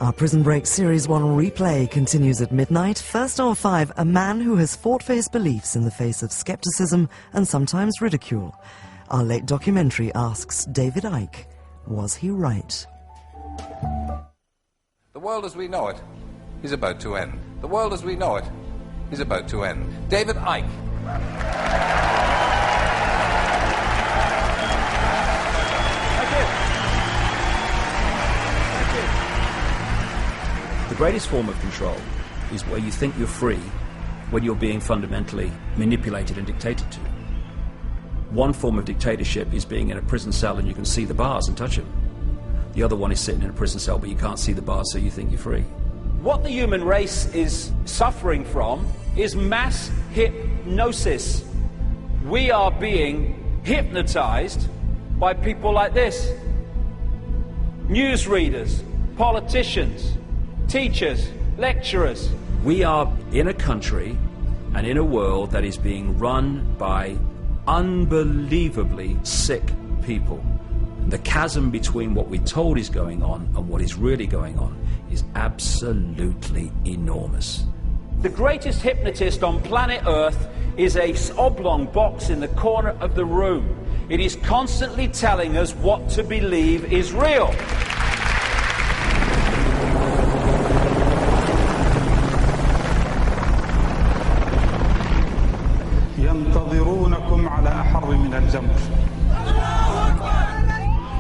Our Prison Break Series 1 replay continues at midnight. First hour 5, a man who has fought for his beliefs in the face of skepticism and sometimes ridicule. Our late documentary asks David Icke, was he right? The world as we know it is about to end. The world as we know it is about to end. David Icke. The greatest form of control is where you think you're free when you're being fundamentally manipulated and dictated to. One form of dictatorship is being in a prison cell and you can see the bars and touch them. The other one is sitting in a prison cell but you can't see the bars, so you think you're free. What the human race is suffering from is mass hypnosis. We are being hypnotized by people like this. Newsreaders, politicians, teachers, lecturers. We are in a country and in a world that is being run by unbelievably sick people. The chasm between what we're told is going on and what is really going on is absolutely enormous. The greatest hypnotist on planet Earth is a oblong box in the corner of the room. It is constantly telling us what to believe is real.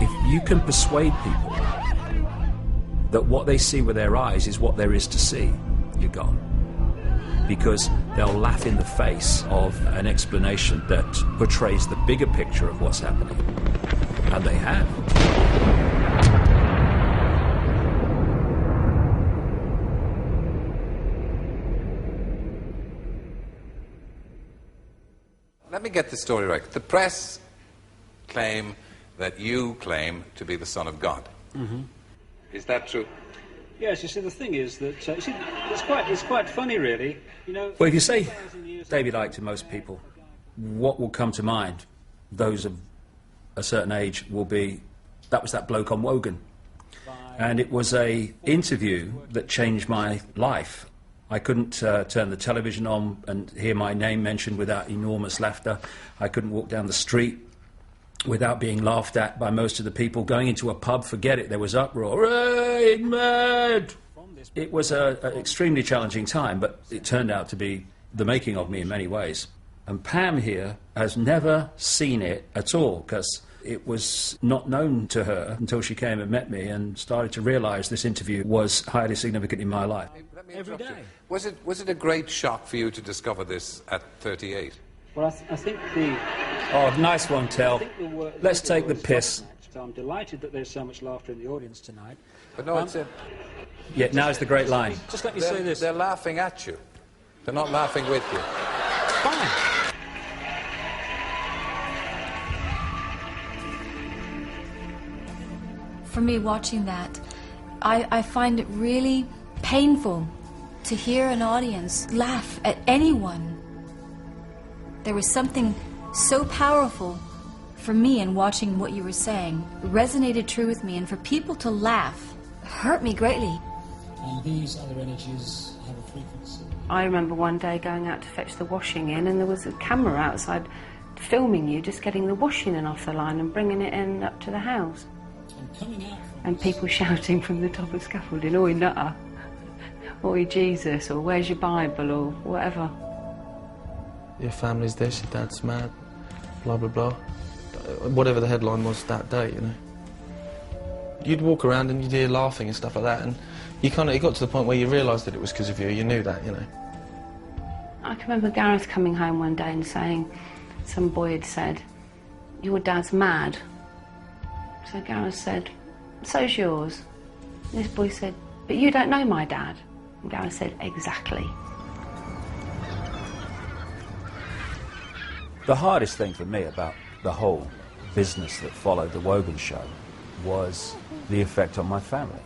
If you can persuade people that what they see with their eyes is what there is to see, you're gone. Because they'll laugh in the face of an explanation that portrays the bigger picture of what's happening. And they have. Let me get the story right. The press claim that you claim to be the Son of God. Mm-hmm. Is that true? Yes, you see, the thing is that it's quite funny, really. You know. Well, if you say David Icke to most people, what will come to mind? Those of a certain age will be, that was that bloke on Wogan, and it was a interview that changed my life. I couldn't turn the television on and hear my name mentioned without enormous laughter. I couldn't walk down the street without being laughed at by most of the people. Going into a pub, forget it, there was uproar. Hey, mad! It was an extremely challenging time, but it turned out to be the making of me in many ways. And Pam here has never seen it at all, because it was not known to her until she came and met me and started to realise this interview was highly significant in my life. Every day. Was it a great shock for you to discover this at 38? Well, I think the... Oh, nice one, Tel. Let's take the piss. I'm delighted that there's so much laughter in the audience tonight. But no, it's a... Yeah, now's the great line. Just let me say this. They're laughing at you. They're not laughing with you. Fine. For me, watching that, I find it really painful to hear an audience laugh at anyone. There was something so powerful for me in watching what you were saying. It resonated true with me, and for people to laugh hurt me greatly. And these other energies have a frequency. I remember one day going out to fetch the washing in, and there was a camera outside filming you just getting the washing in off the line and bringing it in up to the house. And people shouting from the top of scaffolding, "Oi, nutter," "Oi, Jesus," or "Where's your Bible," or whatever. Your family's this, your dad's mad, blah, blah, blah. Whatever the headline was that day, you know. You'd walk around and you'd hear laughing and stuff like that, and it got to the point where you realised that it was because of you knew that, you know. I can remember Gareth coming home one day and saying, some boy had said, "Your dad's mad." So Gareth said, "So's yours." And this boy said, "But you don't know my dad." And Gareth said, "Exactly." The hardest thing for me about the whole business that followed the Wogan show was the effect on my family.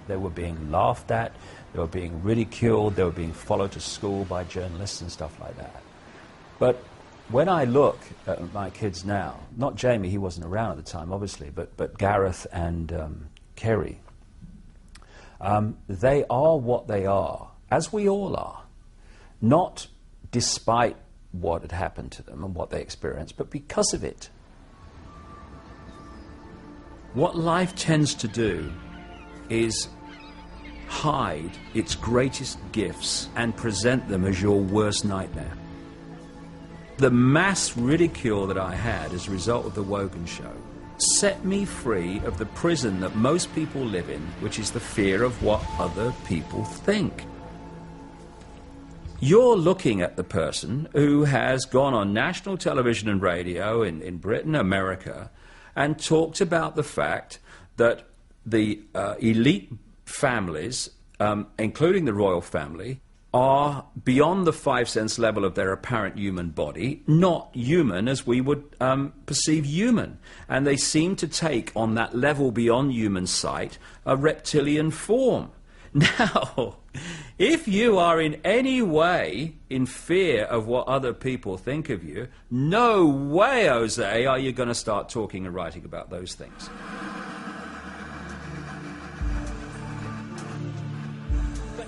They were being laughed at, they were being ridiculed, they were being followed to school by journalists and stuff like that. But when I look at my kids now, not Jamie, he wasn't around at the time, obviously, but Gareth and Kerry, they are what they are, as we all are, not despite what had happened to them and what they experienced, but because of it. What life tends to do is hide its greatest gifts and present them as your worst nightmare. The mass ridicule that I had as a result of the Wogan show set me free of the prison that most people live in, which is the fear of what other people think. You're looking at the person who has gone on national television and radio in Britain, America, and talked about the fact that the elite families, including the royal family, are beyond the 5 sense level of their apparent human body, not human as we would perceive human. And they seem to take on that level beyond human sight a reptilian form. Now, if you are in any way in fear of what other people think of you, no way, Jose, are you going to start talking and writing about those things.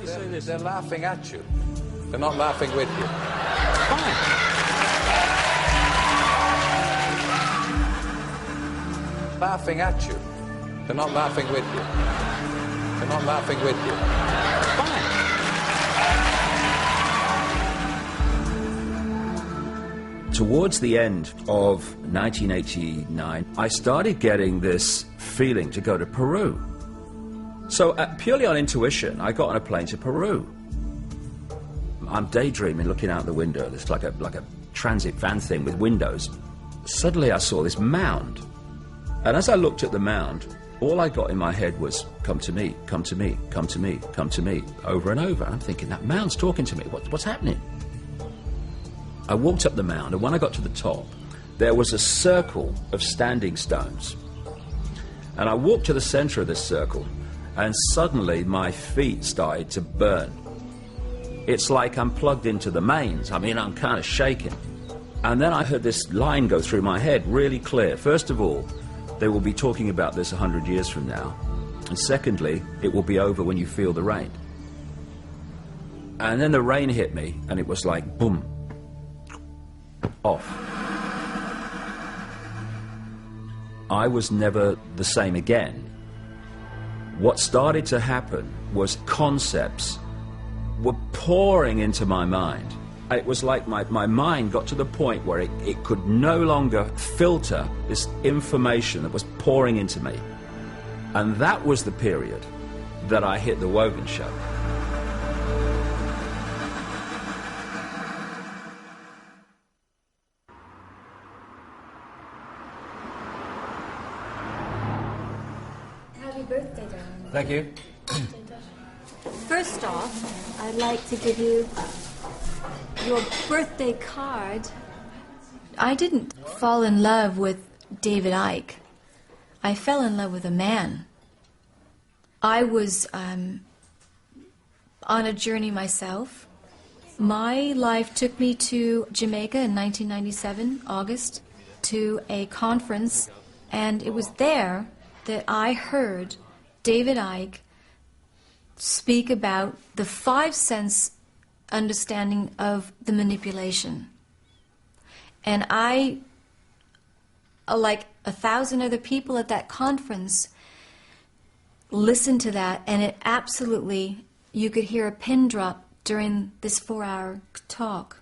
They're laughing at you. They're not laughing with you. Fine. Laughing at you. They're not laughing with you. They're not laughing with you. Fine. Towards the end of 1989, I started getting this feeling to go to Peru. So purely on intuition, I got on a plane to Peru. I'm daydreaming, looking out the window. It's like a transit van thing with windows. Suddenly I saw this mound. And as I looked at the mound, all I got in my head was, come to me, come to me, come to me, come to me, over and over. And I'm thinking, that mound's talking to me. What's happening? I walked up the mound, and when I got to the top, there was a circle of standing stones. And I walked to the center of this circle, and suddenly my feet started to burn. It's like I'm plugged into the mains. I mean, I'm kind of shaking. And then I heard this line go through my head really clear. First of all, they will be talking about this 100 years from now. And secondly, it will be over when you feel the rain. And then the rain hit me, and it was like, boom, off. I was never the same again. What started to happen was concepts were pouring into my mind. It was like my mind got to the point where it could no longer filter this information that was pouring into me. And that was the period that I hit the Wogan show. Happy birthday, darling. Thank you. First off, I'd like to give you your birthday card. I didn't fall in love with David Icke. I fell in love with a man. I was on a journey myself. My life took me to Jamaica in 1997, August, to a conference, and it was there that I heard David Icke speak about the 5 sense understanding of the manipulation. And I, like 1,000 other people at that conference, listened to that, and it absolutely, you could hear a pin drop during this 4-hour talk.